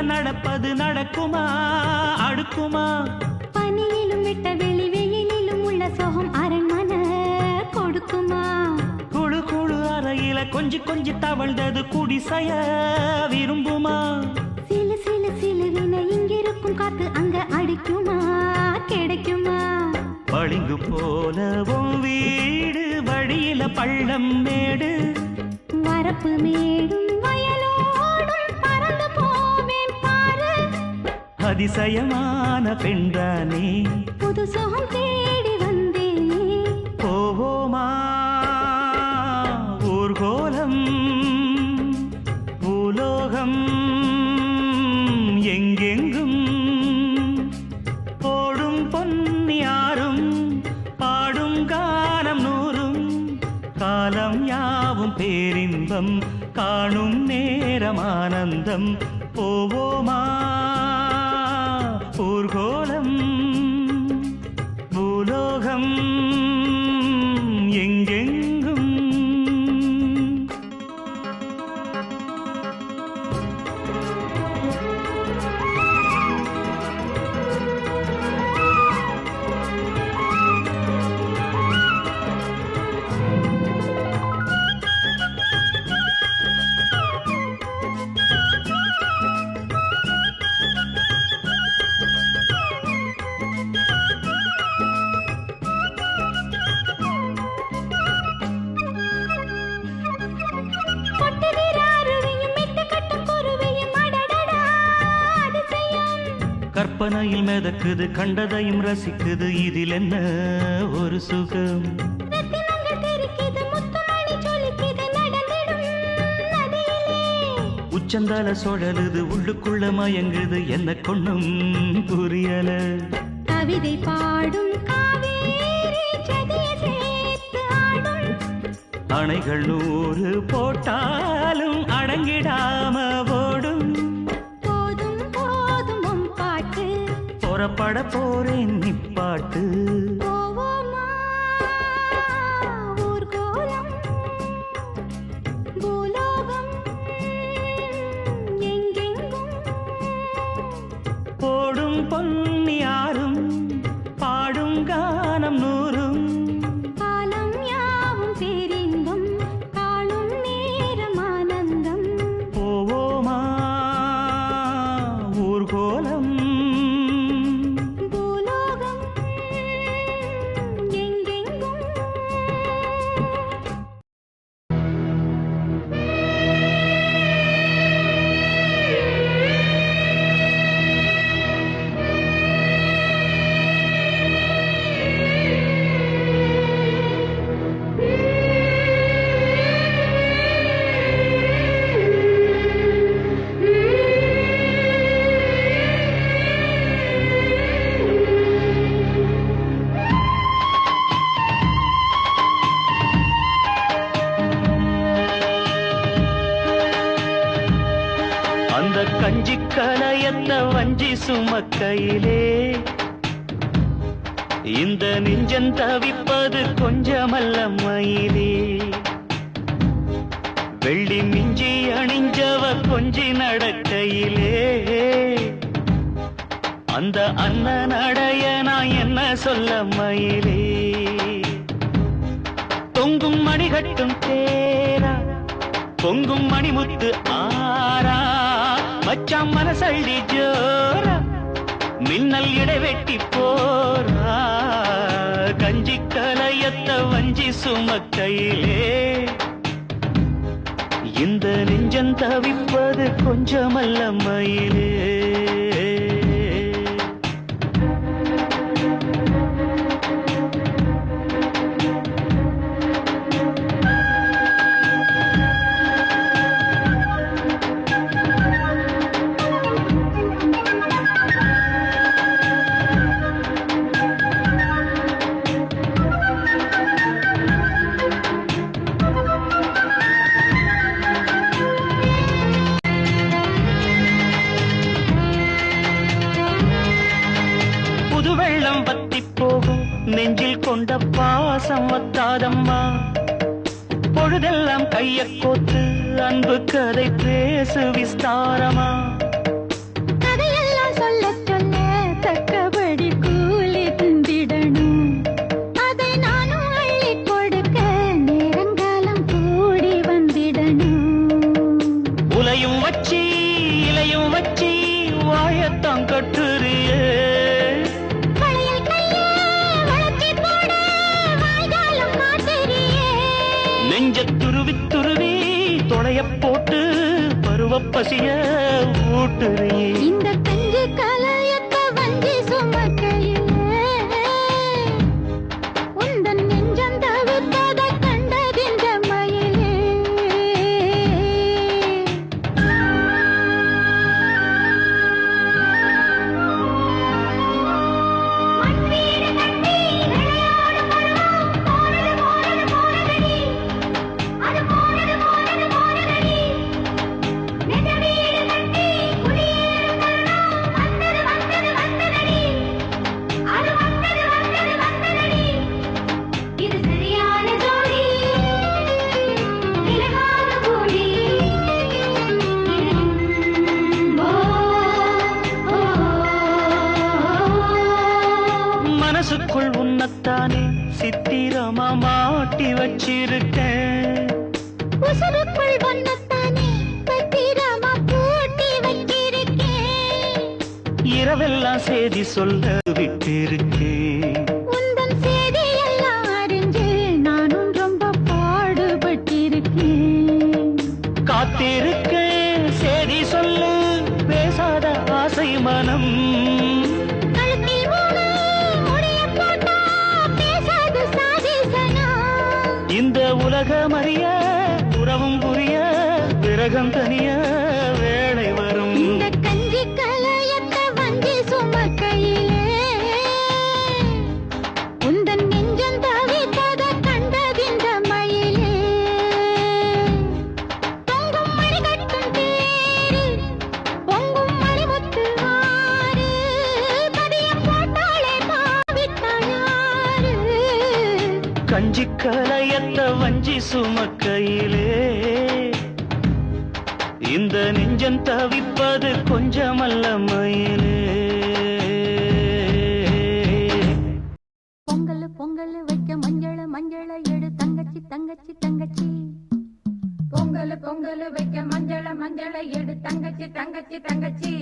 நடப்பது நடக்குமா அடுக்குமா பனியிலும் விட்ட வெளி வெயிலிலும் உள்ள சோகம் அரண்மனை கொடுக்குமா குழு குழு அறையில கொஞ்சி தவழ்ந்தது குடிசைய விரும்புமா சிலு சிலு சிலுவின இங்கிருக்கும் காத்து அங்க அடிக்குமா கிடைக்குமா பளிங்கு போலவும் வீடு வழியில பள்ளம் மேடு வரப்பு மேடும் வயலோடும் பறந்து போவேன் பாரு அதிசயமான பெண்தானே புது சுகம் தேடி வந்தேனே போவோமா ஊர்கோலம் பூலோகம் எங்கெங்கும் ஓடும் பொன்னியாரும் பாடும் கானம் நூறும் காலம் யாவும் பேரின்பம் காணும் நேரம் ஆனந்தம் போவோமா ஊர்கோலம் பூலோகம் எங்கெங்கும் கற்பனையில் மிதக்குது கண்டதையும் ரசிக்குது இதில் என்ன ஒரு சுகம் உச்சந்தால சுழலுது உள்ளுக்குள்ள மயங்குது என்ன கொண்ணும் புரியல கவிதை பாடும் காவேரி ஜதிய சேர்த்து ஆடும் அணைகள் 100 போட்டாலும் அடங்கிடாம ஓடும் போதும் போதும் உன் பாட்டு புறப்பட போறேன் நிப்பாட்டு போவோமா ஊர்கோலம் பூலோகம் எங்கெங்கும் போடும் பொன்னியாரும் பாடும் கானம் நூறும் காலம் யாவும் பேரின்பம் காணும் நேரம் ஆனந்தம் போவோமா ஊர்கோலம் பூலோகம் எங்கெங்கும் அந்த கஞ்சி கலையத்த வஞ்சி சுமக்கையிலே இந்த நெஞ்சம் தவிப்பது கொஞ்சமல்ல மயிலே வெள்ளி மிஞ்சி அணிஞ்சவ கொஞ்சி நடக்கையிலே அந்த அண்ணன் அடைய நான் என்ன சொல்ல மயிலே தொங்கும் மணிகட்டும் தேரா பொங்கும் மணிமுத்து ஆரா மச்சாம் மனசள்ளி ஜோரா மின்னல் இடைவெட்டி போரா கஞ்சி கலையத்த வஞ்சி சுமக்கையிலே இந்த நெஞ்சம் தவிப்பது கொஞ்சமல்ல மயிலே நெஞ்சில் கொண்ட பாசம் வத்தாதம்மா பொழுதெல்லாம் கைய கோத்து அன்பு கதை பேசு விஸ்தாரமா பருவப் பசிய ஊட்டுறியே. இந்த கஞ்சி கலையத்த வஞ்சி சுமக்கையிலே உந்தன் நெஞ்சம் தவிர்ப்பத கண்டதிந்த மயிலே. மனசுக்குள் உன்னத்தானே சித்திரமா மாட்டி வச்சிருக்கேன். உசுருக்குள் வண்ணத்தானே பத்திரமா பூட்டி வச்சிருக்கேன். இரவெல்லாம் செய்தி சொல்ல விட்டிருக்கேன். உந்தன் செய்தியெல்லாம் அறிஞ்சு நானும் ரொம்ப பாடுபட்டிருக்கேன். காத்திருக்கேன் செய்தி சொல்லு பேசாத ஆசை மனம். கழுத்தில் மூணு முடியப் போட்டா பேசாது சாதிசனம். இந்த உலகம் அறிய உறவும் புரிய விரகம் தனிய வேளை வரும். இந்த கஞ்சி கலையத்த வஞ்சி சுமக்கையிலே உந்தன் நெஞ்சம் தவித்தத கண்டதிந்த மயிலே. தொங்கும் மணி கட்டும் தேரு பொங்கும் மணிமுத்து ஆறு பதியம் போட்டாளே பாவித்தாயாரு. கஞ்சி கலையத்த வஞ்சி சுமக்கையிலே இந்த நெஞ்சம் தவிப்பது கொஞ்சமல்ல மயிலே. பொங்கல் பொங்கல் வைக்க மஞ்சள மஞ்சள எடு தங்கச்சி தங்கச்சி தங்கச்சி. பொங்கல் பொங்கல் வைக்க மஞ்சள மஞ்சள எடு தங்கச்சி தங்கச்சி தங்கச்சி.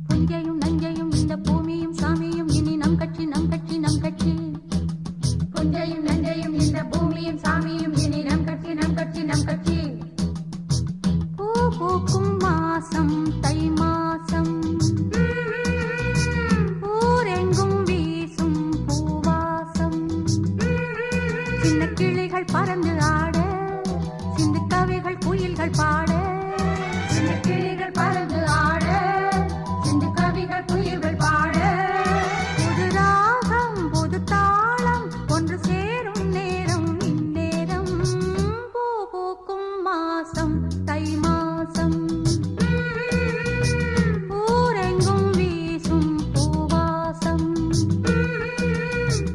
புஞ்சையும் நஞ்சையும் இந்த பூமியும் சாமியும் இனி நம் கட்சி நம் கட்சி நம் கட்சி. புஞ்சையும் நஞ்சையும் இந்த பூமியும் சாமியும் இனி நம் கட்சி நம் கட்சி நம் கட்சி. பூ பூக்கும் மாசம் தை மாசம் ஊரெங்கும் வீசும் பூவாசம். சின்ன கிளிகள் பறந்து ஆட சிந்து கவிகள் குயில்கள் பாட. சின்ன கிளிகள் பறந்து ஆட சிந்து கவிகள் குயில்கள் பாட. புது ராகம் புது தாளம் ஒன்று சேரும் நேரம் இந்நேரம். பூ பூக்கும் மாசம் தை மாசம் ஊரெங்கும் வீசும் பூவாசம்.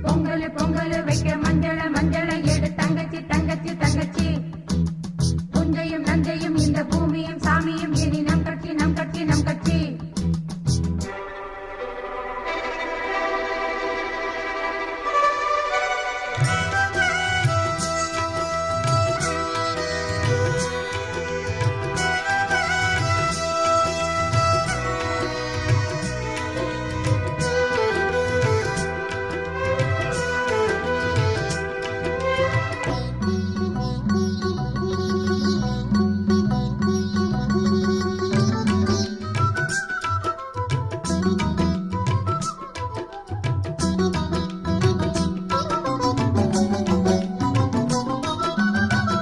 பொங்கல் பொங்கல் வைக்க மஞ்சள மஞ்சள எடு தங்கச்சி தங்கச்சி தங்கச்சி. புஞ்சையும் நஞ்சையும் இந்த பூமியும் சாமியும் இனி நம் கட்சி நம் கட்சி நம் கட்சி.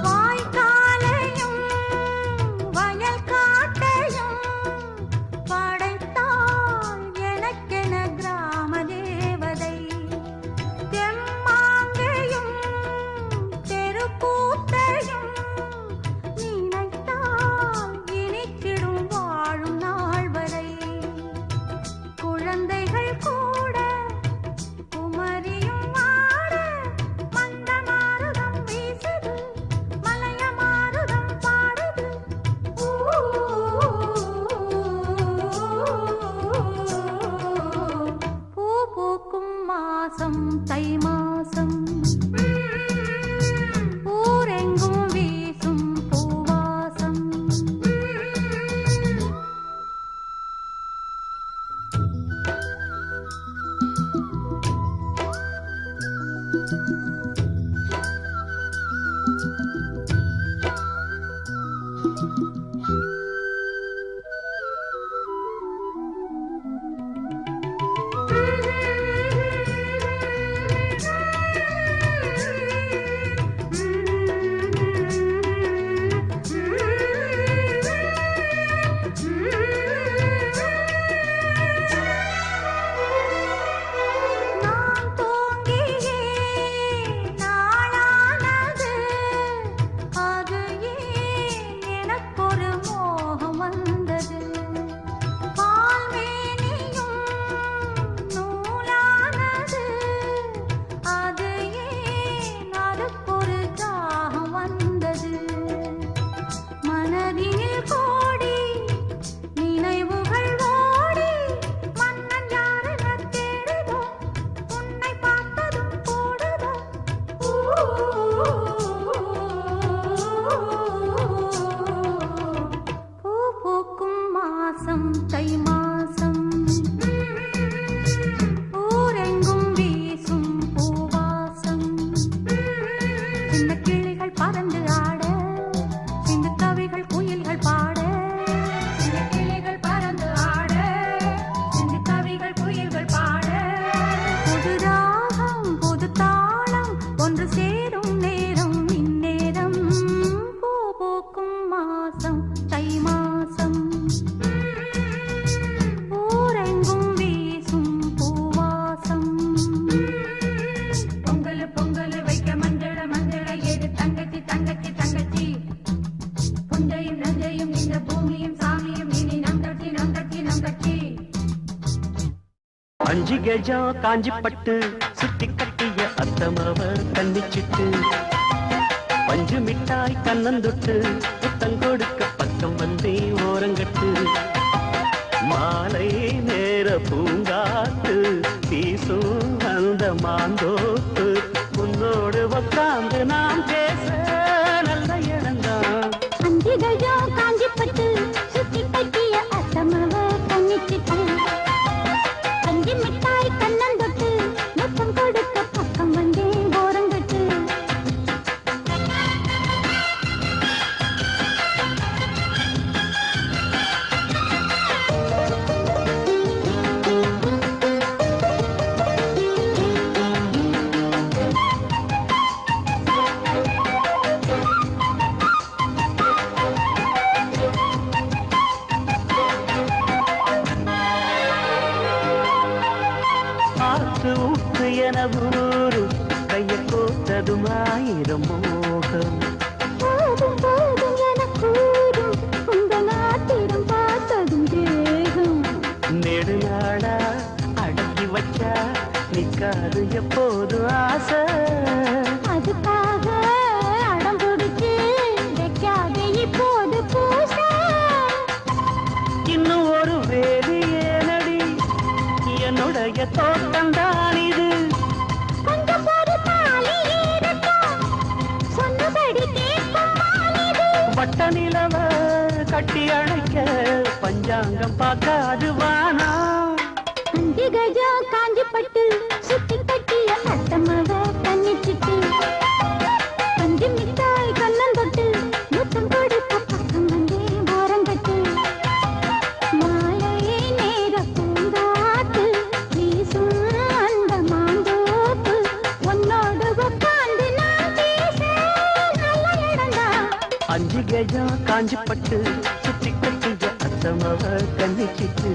வாய்க்காலையும் வயல் காட்டையும் படைத்தாள் எனக்கென கிராம தேவதை. தெம்மாங்கையும் தெருக்கூத்தையும் நினைத்தால் இனித்திடும் வாழும் நாள் வரை. குழந்தைகள் கூட குமரியும் ஆட மந்த மாருதம் வீசுது மலைய மாருதம் பாடுது. பூ பூக்கும் மாசம் தை மாசம் ஊரெங்கும் வீசும் பூவாசம். அஞ்சு கஜம் காஞ்சி பட்டு சுத்தி கட்டிய அத்தமவ கண்ணிச்சிட்டு பஞ்சு மிட்டாய் கண்ணந்தொட்டு புத்தம் கொடுக்க பக்கம் வந்தே ஓரங்கட்டு மாலை நேர பூங்காத்து வீசும் அந்த மாந்தோப்பு உன்னோடு உக்காந்து நாம் பேச நல்ல இடம்தான். அஞ்சு கஜம் காஞ்சி பட்டு சுத்தி கட்டிய அத்தமவ கண்ணிச்சிட்டு பஞ்சு மிட்டாய் கண்ணந்தொட்டு முத்தம் கொடுக்க பக்கம் வந்தே ஓரங்கட்டு ஆத்து ஊத்து என ஊரு கைய கோத்ததும் ஆயிரம் மோகம் போதும் போதும் என கூறும் உங்கள் ஆத்திரம் பார்த்ததும் தேகம் நெடுநாளா அடக்கி வச்சா நிக்காது எப்போது ஆசை அதுக்காக அடம் பிடிச்சு வைக்காத இப்போது பூச இன்னும் ஒரு வேலி ஏனடி என்னுடைய தோட்டம்தான் இது கொஞ்சம் ஒரு தாலி ஏறட்டும் சொன்னபடி கேட்கும் மாலிது வட்ட நிலவ கட்டி அணைக்க பஞ்சாங்கம் பார்க்காது வானா அஞ்சு கஜம் காஞ்சி பட்டு சுத்தி கட்டிய அத்தமவ கண்ணிச்சிட்டு பஞ்சு மிட்டாய் கண்ணந்தொட்டு முத்தம் கொடுக்க பக்கம் வந்தே ஓரங்கட்டு மாலை நேர பூங்காத்து வீசும் அந்த மாந்தோப்பு உன்னோடு உட்கார்ந்து நான் பேச நல்ல இடம்தான். அஞ்சு கஜம் காஞ்சி பட்டு சுத்தி கட்டிய அத்தமவ கண்ணிச்சிட்டு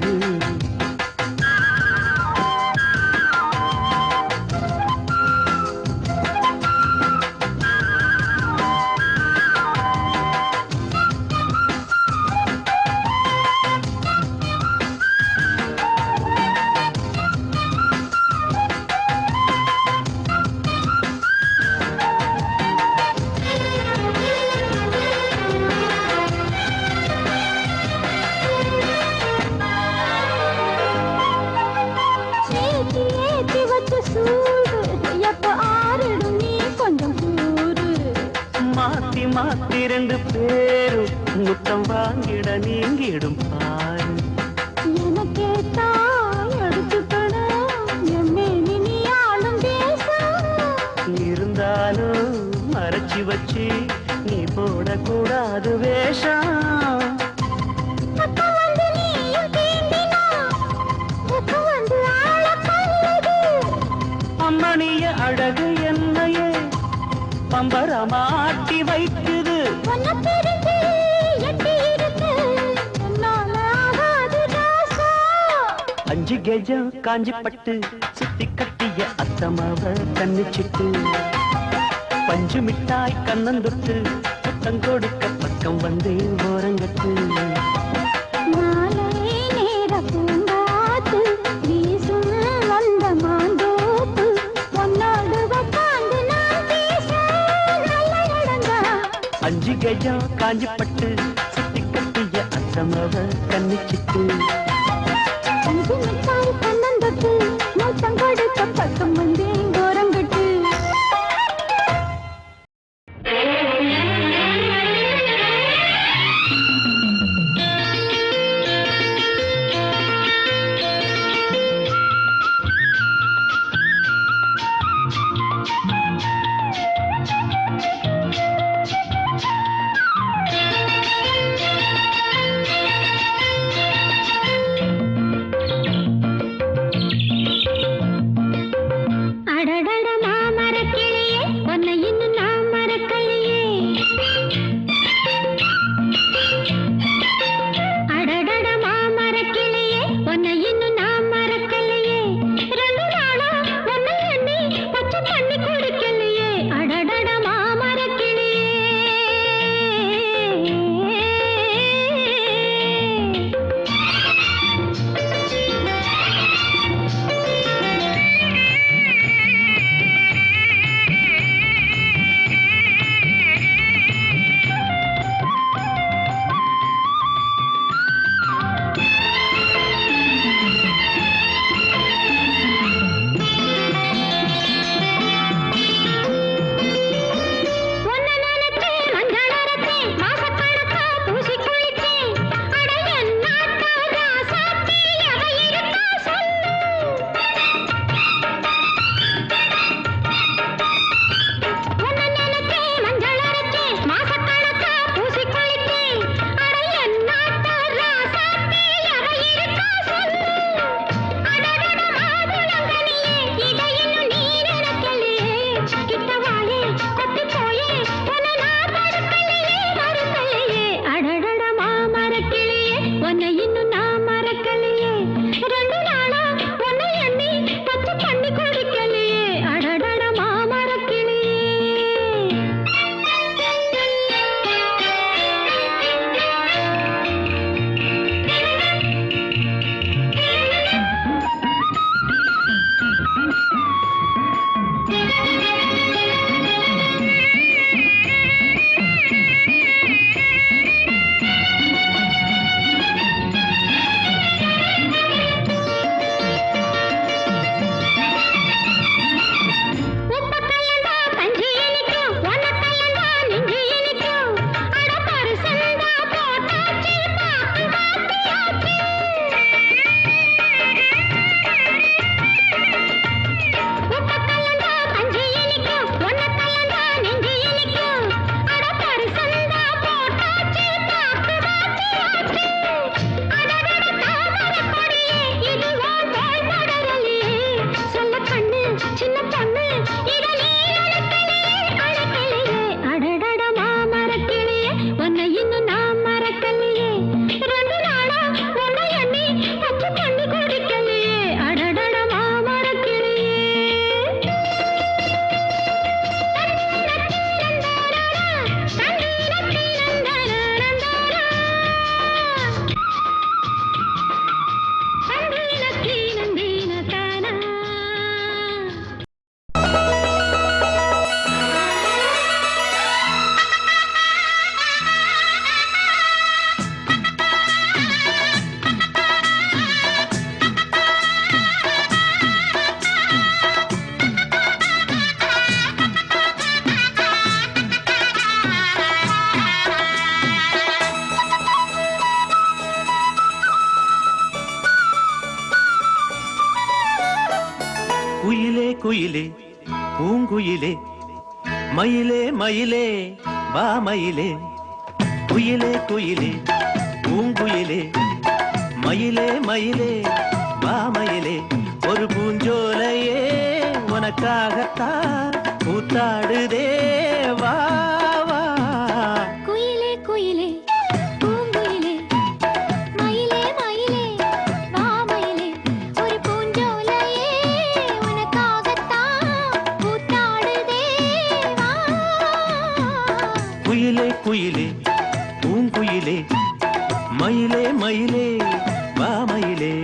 ஏத்தி ஏத்தி வச்ச சூடு எப்ப ஆறிடும் நீ கொஞ்சம் கூறு மாத்தி மாத்தி ரெண்டு பேரும் முத்தம் வாங்கிட நீங்கிடும் பாரு எனக்கேத்தா எடுத்துக்கணும் எம்மேனி நீ ஆளும் தேசம் இருந்தாலும் மறைச்சி வச்சு நீ போடக்கூடாது வேஷம் அப்ப வந்து நீயும் தீண்டினா எப்ப வந்து ஆள கொல்லுது அம்மணிய அழகு என்னையே பம்பரமாட்டி வைக்குது உன்னை பிரிஞ்சு எட்டி இருக்கு என்னால ஆகாது ராசா அஞ்சு கெஜம் காஞ்சி பட்டு சுத்தி கட்டிய அத்தமாவ கண்ணிச்சிட்டு பஞ்சு மிட்டாய் கண்ணந்தொட்டு புத்தம் கொடுக்க பக்கம் வந்தே ஓரங்கட்டு மாலை நேர பூங்காத்து வீசும் வந்த மாந்தோப்பு உன்னோடு உட்கார்ந்து நான் பேச நல்ல இடம்தான். அஞ்சு கெஜம் காஞ்சி பட்டு சுத்தி கட்டிய அத்தமாவ கண்ணிச்சிட்டு பஞ்சு மிட்டாய் கண்ணந்தொட்டு முத்தம் கொடுக்க பக்கம் வந்தே ஓரங்கட்டு குயிலே குயிலே பூங்குயிலே மயிலே மயிலே வா மயிலே குயிலே குயிலே பூங்குயிலே மயிலே மயிலே வா மயிலே ஒரு பூஞ்சோலையே உனக்காகத்தான் கூத்தாடுதே வா வா குயிலே குயிலே பூங்குயிலே மயிலே மயிலே வா மயிலே ஒரு பூஞ்சோலையே உனக்காகத்தான் கூத்தாடுதே வா குயிலே குயிலே பூங்குயிலே மயிலே மயிலே வா மயிலே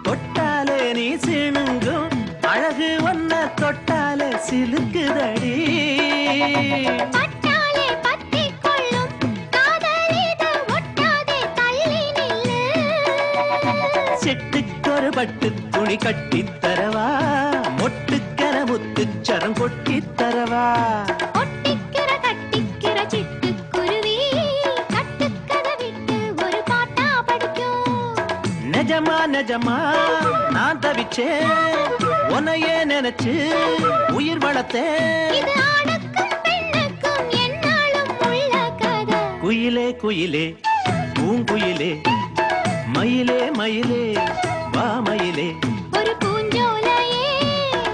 தொட்டாலே நீ சிணுங்கும் அழகு ஒன்ன தொட்டாலே சிலுக்குதடி பட்டாலே பத்திக் கொள்ளும் காதலிது ஒட்டாதே தள்ளி நில்லு செட்டுக்கொரு பட்டு துணி கட்டித் தரவா மொட்டுக்கர முத்துச்சரம் கொட்டித் தரவா ஒட்டிக்கிற கட்டிக்கிற சிட்டுக்குருவி கட்டுக்கதை விட்டு ஒரு பாட்டா படிக்கும் நிஜமா நிஜமா நான் தவிச்சேன் உன்னையே நினைச்சு உயிர் வளர்த்தேன் இது ஆணுக்கும் பெண்ணுக்கும் என்னாலும் உள்ள கதை குயிலே குயிலே பூங்குயிலே மயிலே மயிலே வா மயிலே ஒரு பூஞ்சோலையே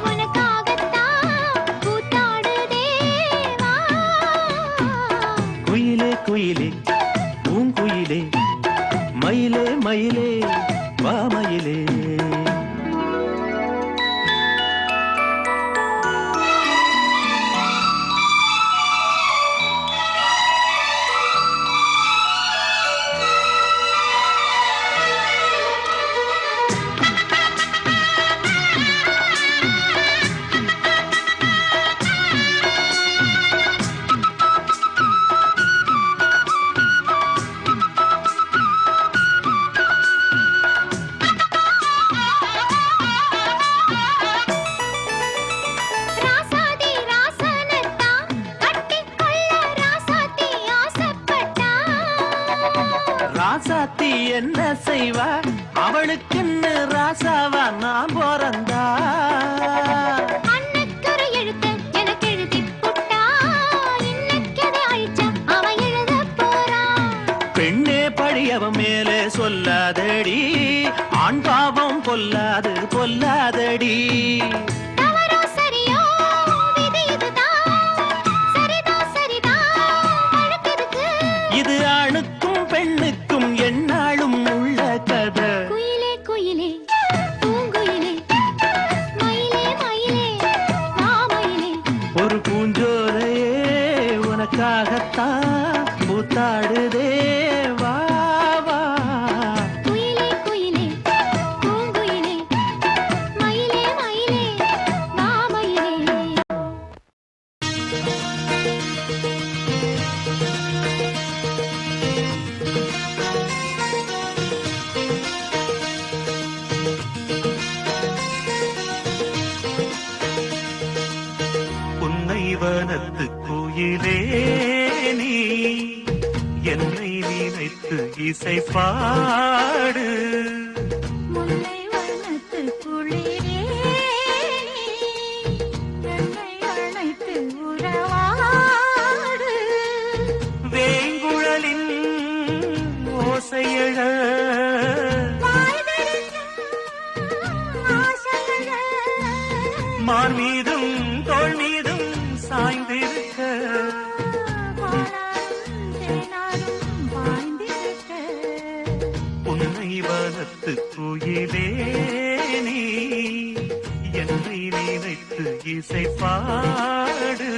உனக்காகத்தான் கூத்தாடுதே வா குயிலே குயிலே பூங்குயிலே மயிலே மயிலே வா மயிலே ராசாதி ராசனத்தான் கட்டிக்கொள்ள ராசாத்தி ஆசைப்பட்டா ராசாத்தி என்ன செய்வா அவளுக்குன்னு ராசாவா நான் பிறந்தா அன்னைக்கொரு எழுத்து எனக்கு எழுதிப் புட்டா இன்னைக்கதை அழிச்சா அவன் எழுதப் போறான் பெண்ணே பழியவன் மேலே சொல்லாதடி ஆண் பாவம் பொல்லாது பொல்லாதடி தவறோ சரியோ விதி இதுதான் சரிதான் சரிதான் வழக்கெதுக்கு இது ஆணுக்கும் பெண்ணுக்கும் எந்நாளும் உள்ள கதை குயிலே குயிலே பூங்குயிலே மயிலே மயிலே வா மயிலே ஒரு பூஞ்சோலையே உனக்காகத்தான் கூத்தாடுதே வா வா குயிலே குயிலே பூங்குயிலே மயிலே மயிலே வா மயிலே உன்னை வனத்து கோயிலே நீ என்னை நினைத்து இசை பாடு முல்லை வண்ணத்து குளிரே என்னை அழைத்து உறவாடு வேங்குழலின் ஓசையழ மார் மீதும் தோள் மீதும் சாய்ந்திருக்க உன்னை வனத்து கோயிலே நீ என்னை நினைத்து இசை பாடு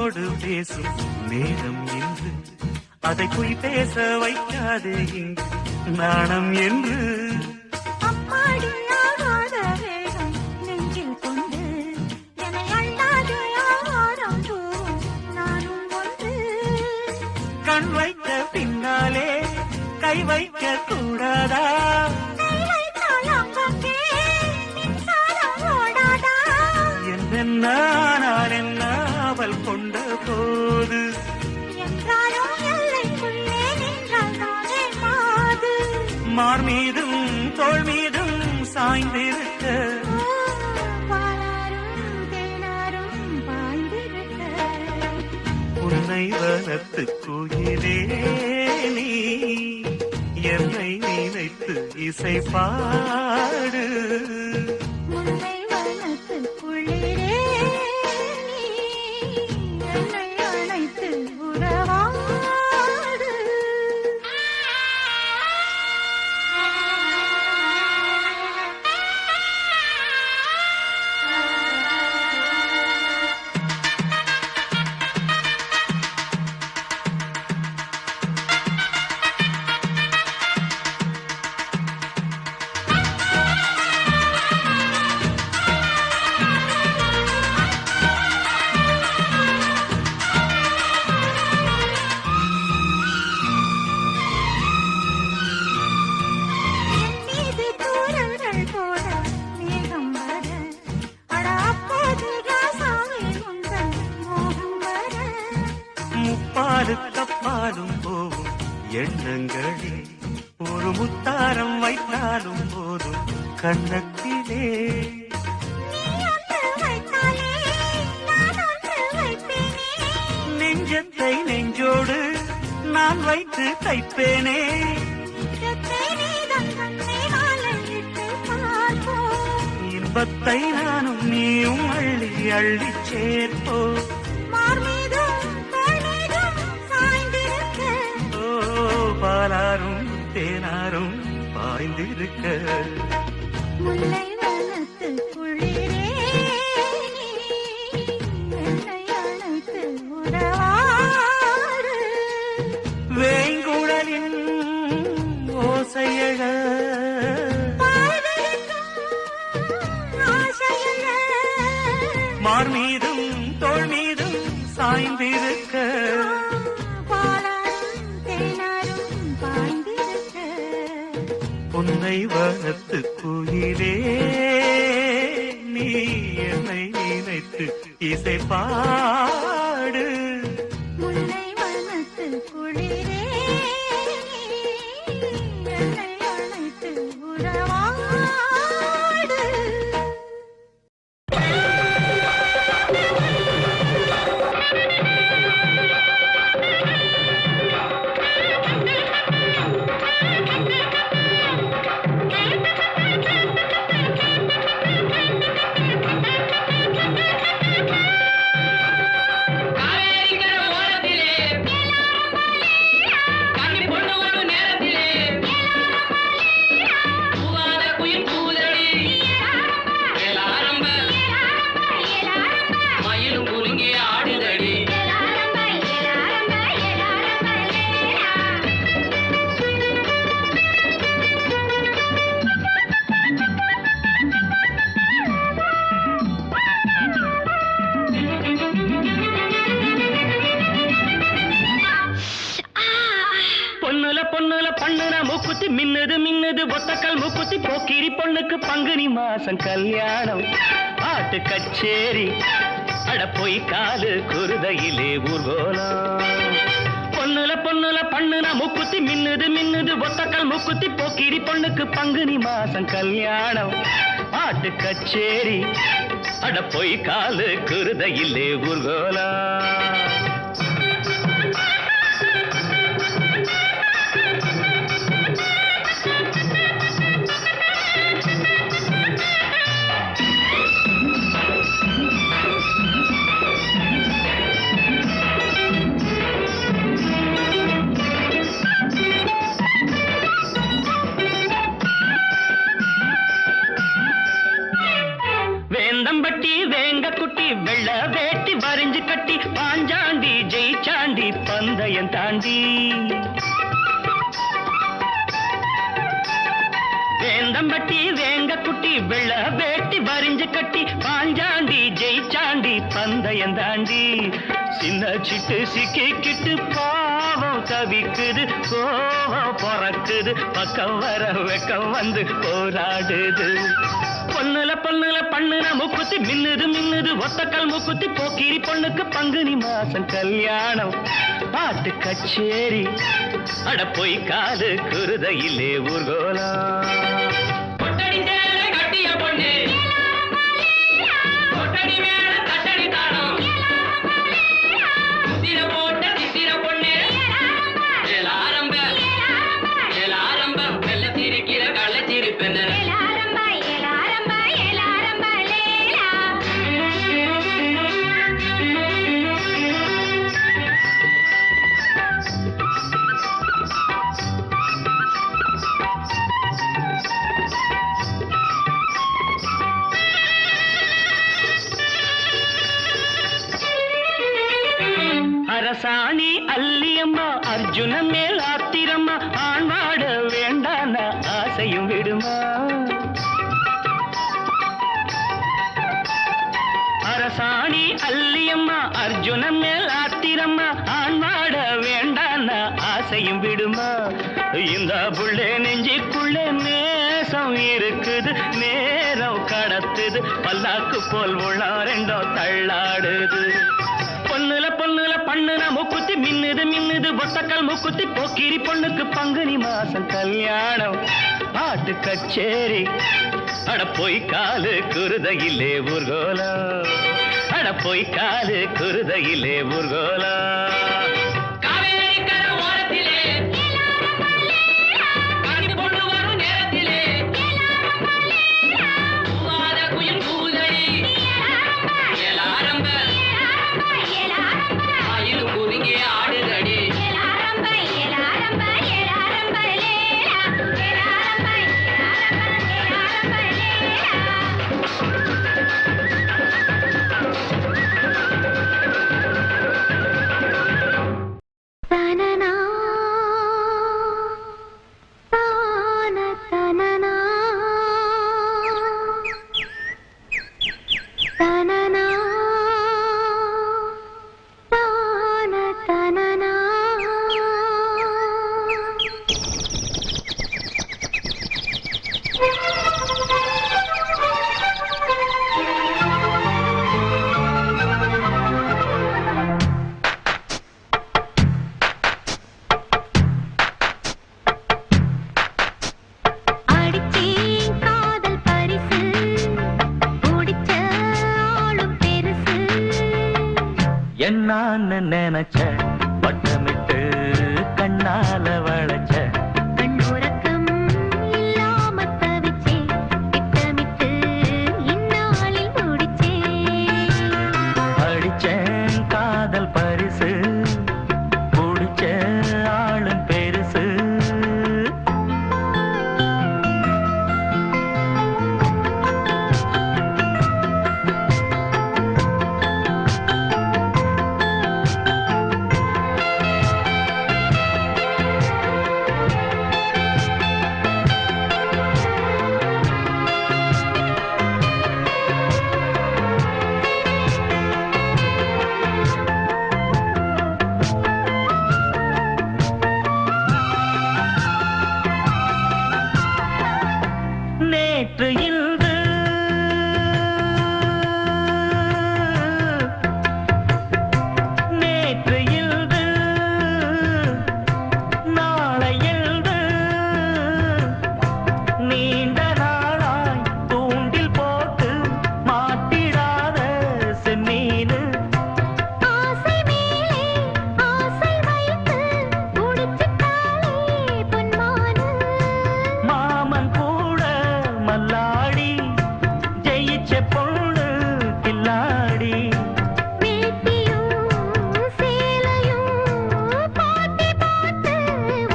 உன்னோடு பேசும் நேரம் என்று அதை பொய் பேச வைக்காதே இங்கு நாணம் என்று அம்மாடி ஆகாத வேகம் நெஞ்சில் கொண்டு என்னை அள்ளாது ஆவாரம் தூவும் நானும் ஒன்று கண் வைத்த பின்னாலே கை வைக்க கூடாதா கை வைத்தால் அங்கங்கே மின்சாரம் ஓடாதா என்ன நான் என்ன அவள் கொண்ட போது என்றாலும் எல்லைக்குள்ளே நின்றால் தானே மாது மார் மீதும் தோள் மீதும் சாய்ந்திருக்க பாலாரும் தேனாரும் பாய்ந்திருக்க உன்னை வனத்து குயிலே நீ என்னை நினைத்து இசை பாடு முல்லை வனத்து குளிரே நீ என்னை அழைத்து உறவாடு என் மீது தூறல்கள் போட மேகம் வர அட அப்போது ராசாவே உந்தன் மோகம் வர முப்பாலு கப்பாலும் போகும் எண்ணங்களில் ஒரு முத்தாரம் வைத்தாலும் போதும் கண்ணத்திலே நீ ஒன்று வைத்தாலே நான் ஒன்று வைப்பேனே நெஞ்சத்தை நெஞ்சோடு நான் வைத்து தைப்பேனே இன்பத்தை நீதான் கண்ணை மாலையிட்டு பார்ப்போம் இன்பத்தை நானும் நீயும் அள்ளி அள்ளி சேர்ப்போ மார் மீதும் தோள் மீதும் சாய்ந்திருக்க ஓ பாலாரும் தேனாரும் பாய்ந்திருக்க முல்லை வனத்து குளிரே நீ என்னை அழைத்து உறவாடு வேங்குழலின் ஓசையழ வாழ்வெடுக்கும் ஆசையல்ல மார் மீதும் தோள் மீதும் சாய்ந்திருக்க பாலாரும் தேனாரும் பாய்ந்திருக்க உன்னை வனத்து குயிலே நீ என்னை நினைத்து இசை பாடு முல்லை வனத்து குளிரே நீ என்னை அழைத்து உறவாடு காவேரிக்கரை ஓரத்திலே கன்னி பொண்ணு ஒரு நேரத்திலே பூவாத குயில் பூதடி வேலாரம்ப மயிலும் குலுங்கி ஆடுதடி பொண்ணுல பொண்ணுல பண்ணுன மூக்குத்தி மின்னுது மின்னுது ஒத்தக்கல் மூக்குத்தி போக்கிரி பொண்ணுக்கு பங்குனி மாசம் கல்யாணம் பாட்டு கச்சேரி அட போய் காலு குருதையிலே ஊர்கோலம் பொண்ணுல பொண்ணுல பண்ணுன மூக்குத்தி மின்னுது மின்னுது ஒத்தக்கல் மூக்குத்தி போக்கிரி பொண்ணுக்கு பங்குனி மாசம் கல்யாணம் பாட்டு கச்சேரி அட போய் காலு குருதையிலே ஊர்கோலம் வேந்தம்பட்டி வேங்க குட்டி வெள்ள வேட்டி வரிஞ்சு கட்டி பாண்டி வேந்தம்பட்டி வேங்க குட்டி வெள்ள வேட்டி வரிஞ்சு கட்டி பாஞ்சாண்டி ஜெயிச்சாண்டி பந்தயம் தாண்டி சின்ன சிட்டு சிக்கிக்கிட்டு பாவம் தவிக்குது கோவம் பொறக்குது பக்கம் வர வெக்கம் வந்து போராடுது பொண்ணுல பொண்ணுல பண்ணுன மூக்குத்தி மின்னுது மின்னுது ஒத்தக்கல் மூக்குத்தி போக்கிரி பொண்ணுக்கு பங்குனி மாசம் கல்யாணம் பாட்டு கச்சேரி அட போய் காது குருதையிலே ஊர்கோலம் கட்டிய பொண்ணு கொட்டடி மேல தட்டடி தானம் சித்திர போட்ட சித்திர பொண்ணு ஆரம்ப வெள்ள சிரிக்கிற கள்ள சிரிப்பெண்ண அரசாணி அல்லியம்மா அர்ஜுன மேல் ஆத்திரம்மா ஆண்பாட வேண்டான ஆசையும் விடுமா அரசாணி அல்லியம்மா அர்ஜுன மேல் ஆத்திரம்மா ஆண்பாட வேண்டான ஆசையும் விடுமா இந்த புள்ளே நெஞ்சிக்குள்ளே நேசம் இருக்குது நேரம் கடத்துது பல்லாக்கு போல் உள்ள ரெண்டோ தள்ளாடுது பொண்ணுல பொண்ணுல பண்ணுன மூக்குத்தி மின்னுது மின்னுது ஒத்தக்கல் மூக்குத்தி போக்கிரி பொண்ணுக்கு பங்குனி மாசம் கல்யாணம் பாட்டு கச்சேரி அட போய் காலு குருதையிலே ஊர்கோலம் அட போய் காலு குருதையிலே ஊர்கோலம் என்னான்னு நினைச்ச வட்டமிட்டு கண்ணால வளைச்ச கண்ணுறக்கம் இல்லாம தவிச்சே திட்டமிட்டு இந்நாளில் முடிச்சே அடிச்சேன் காதல் பரிசு குடிச்ச ஆளும் பெருசு நேற்று இன்று நேற்று இன்று நாளை என்று நீண்ட நாளாய் தூண்டில் போட்டு மாட்டிடாத செம்மீனு ஆசை மேலே ஆசை வைத்து முடிச்சிட்டாலே பொன்மானு மாமன் கூட மல்லாடி ஜெயிச்ச பொண்ணு கில்லாடி வேட்டியும் சேலையும் பாட்டி பார்த்து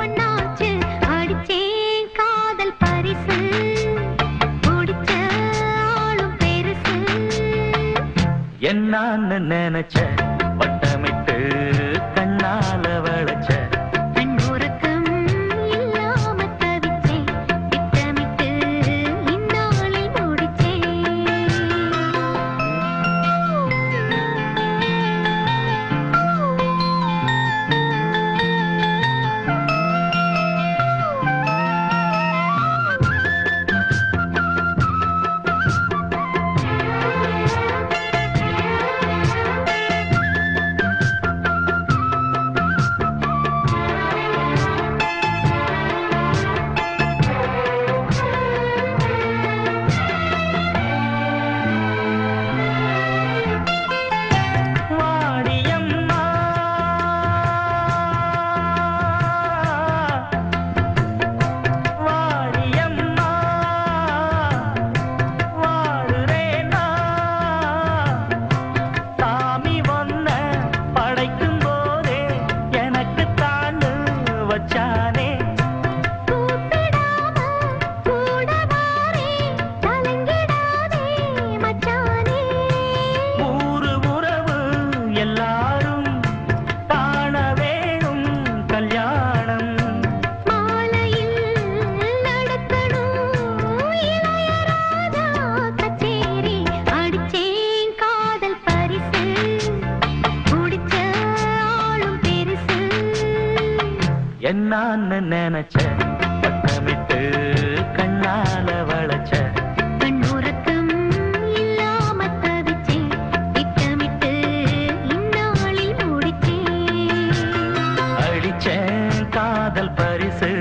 ஒன்னாச்சு அடிச்சேன் காதல் பரிசு முடிச்ச ஆளும் பெருசு என்னான்னு நினைச்ச வட்டமிட்டு கண்ணால வளைச்ச கண்ணுறக்கம் இல்லாம தவிச்சே திட்டமிட்டு நான் நினைச்ச பட்டமிட்டு கண்ணால வளைச்ச கண்ணுறக்கம் இல்லாம தவிச்சேன் திட்டமிட்டு இந்நாளில் முடிச்சேன் அடிச்சேன் காதல் பரிசு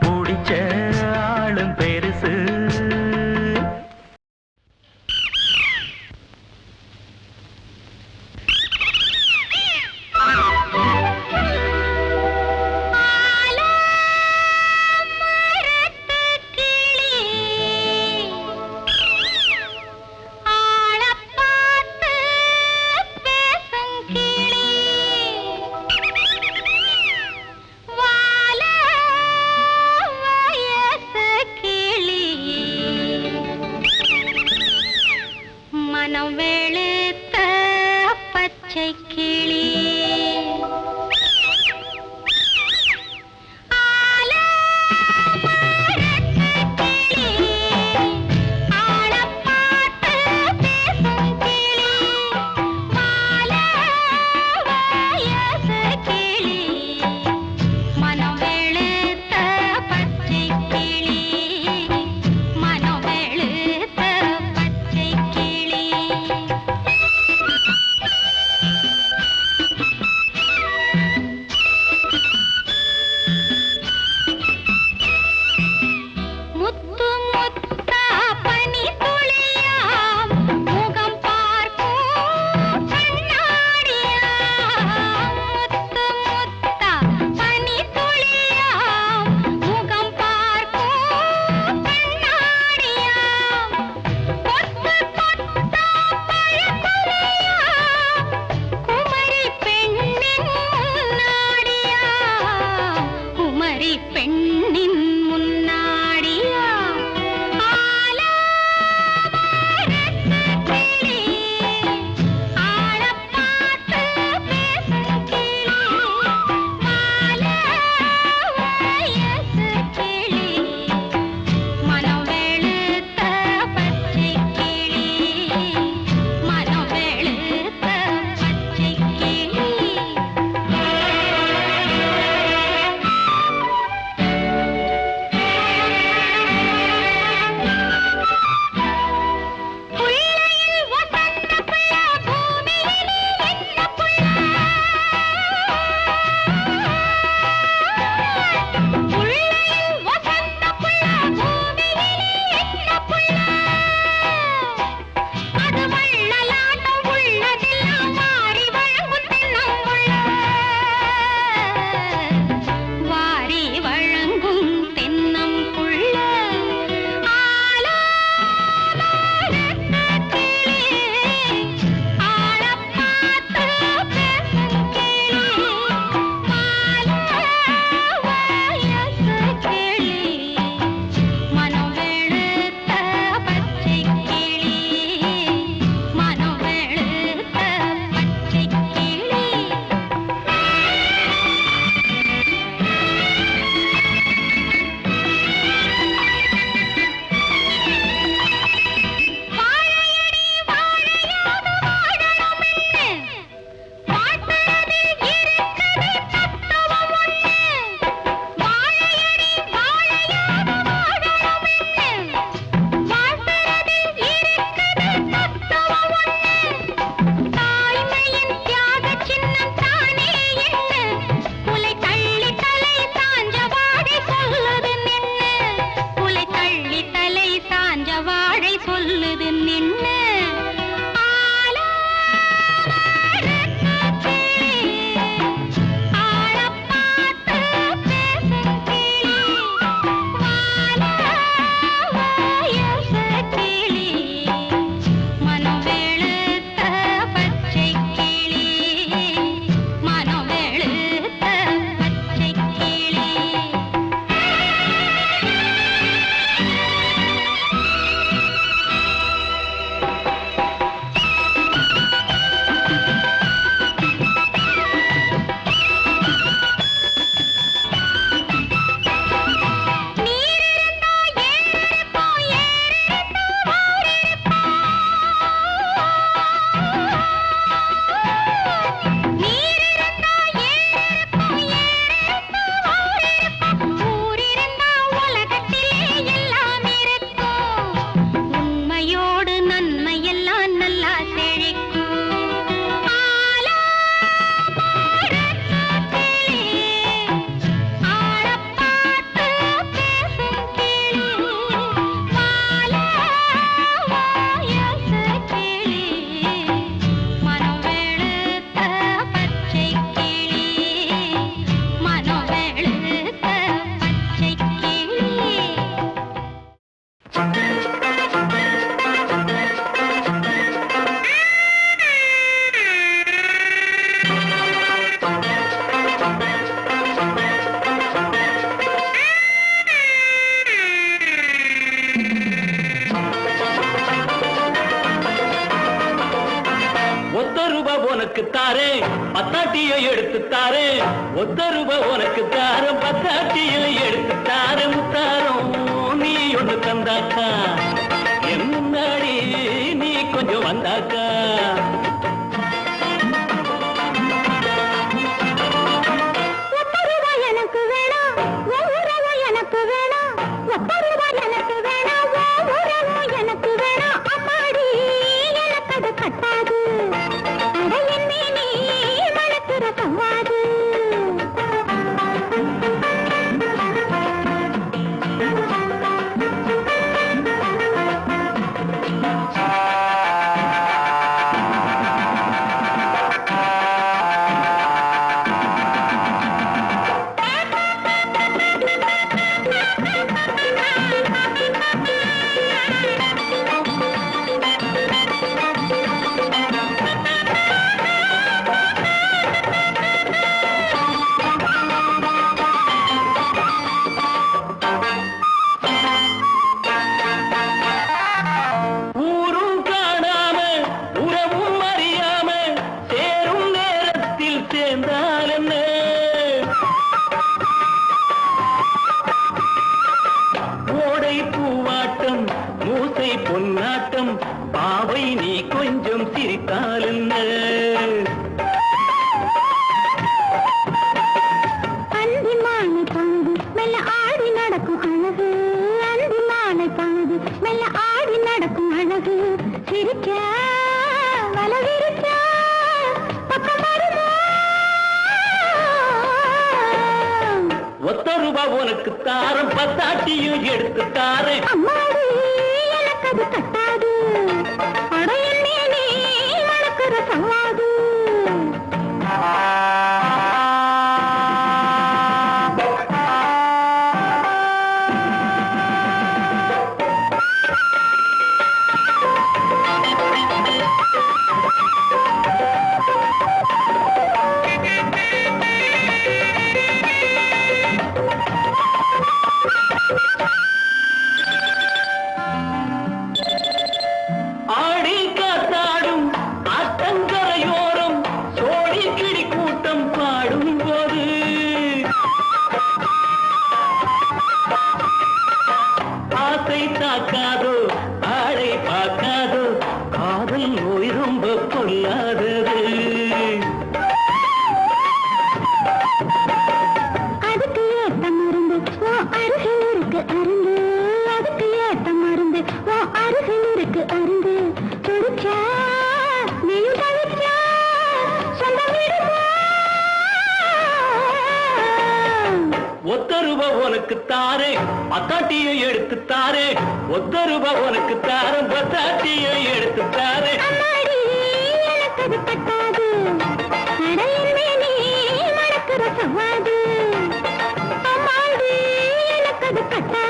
பிடிச்ச ஆளும் பெருசு மனம் வெளுத்த பச்சை கிளி உனக்கு தாரே பத்தாட்டியை எடுத்து தாரே ஒத்த ரூபா உனக்கு தாரம் பத்தாட்டியை எடுத்து தாரே முத்தாரம் நீ ஒண்ணு தந்தாக்கா என் முன்னாடி நீ கொஞ்சம் வந்தாக்கா எனக்கு வேணாம் உறவு எனக்கு வேணாம் எனக்கு வேணாம் உறவு எனக்கு வேணாம் அம்மாடி எனக்கு அது கட்டாது அடையின் மீனி மணக்கிற சவாது ஊரும் காணாம உறவும் அறியாம சேரும் நேரத்தில் சேர்ந்தால் என்ன ஓடை பூவாட்டம் மூசை பொன்னாட்டம் பாவை நீ கொஞ்சம் சிரித்தால் என்ன அந்தி மாலை பொழுது மெல்ல ஆடி நடக்கும் அழகு அந்தி மாலை பொழுது மெல்ல ஆடி நடக்கும் அழகு சிரிக்க வலவிருக்க பக்கம் வருமா ஒத்த ரூபா உனக்கு தாரம் பத்தாட்டியும் எடுத்து தாரேன் அம்மாடி எனக்கு அது கட்டாது அடையின் மீனி மணக்கிற சவாது ஆடி காத்தாடும் ஆத்தங்கரையோரம் சோடி கிளி கூட்டம் பாடும் போது ஆசை தாக்காதோ ஆளை பார்க்காதோ காதல் நோய் ரொம்ப பொல்லாதது அதுக்கு ஏத்த மருந்து உன் அருகில் இருக்கு அருந்து அதுக்கு ஏத்த மருந்து உன் அருகில் இருக்கு அருந்து துடிச்சா நீயும் தவிச்சா சொந்தம் விடுமா ஒத்த ரூபா உனக்கு தாரே பத்தாட்டியை எடுத்து தாரே ஒத்த ரூபா உனக்கு தாரம் பத்தாட்டியை எடுத்து தாரே அம்மாடி எனக்கு அது கட்டாது அடையின் மீனி மணக்கிற சவாது அம்மாடி எனக்கு அது கட்டாது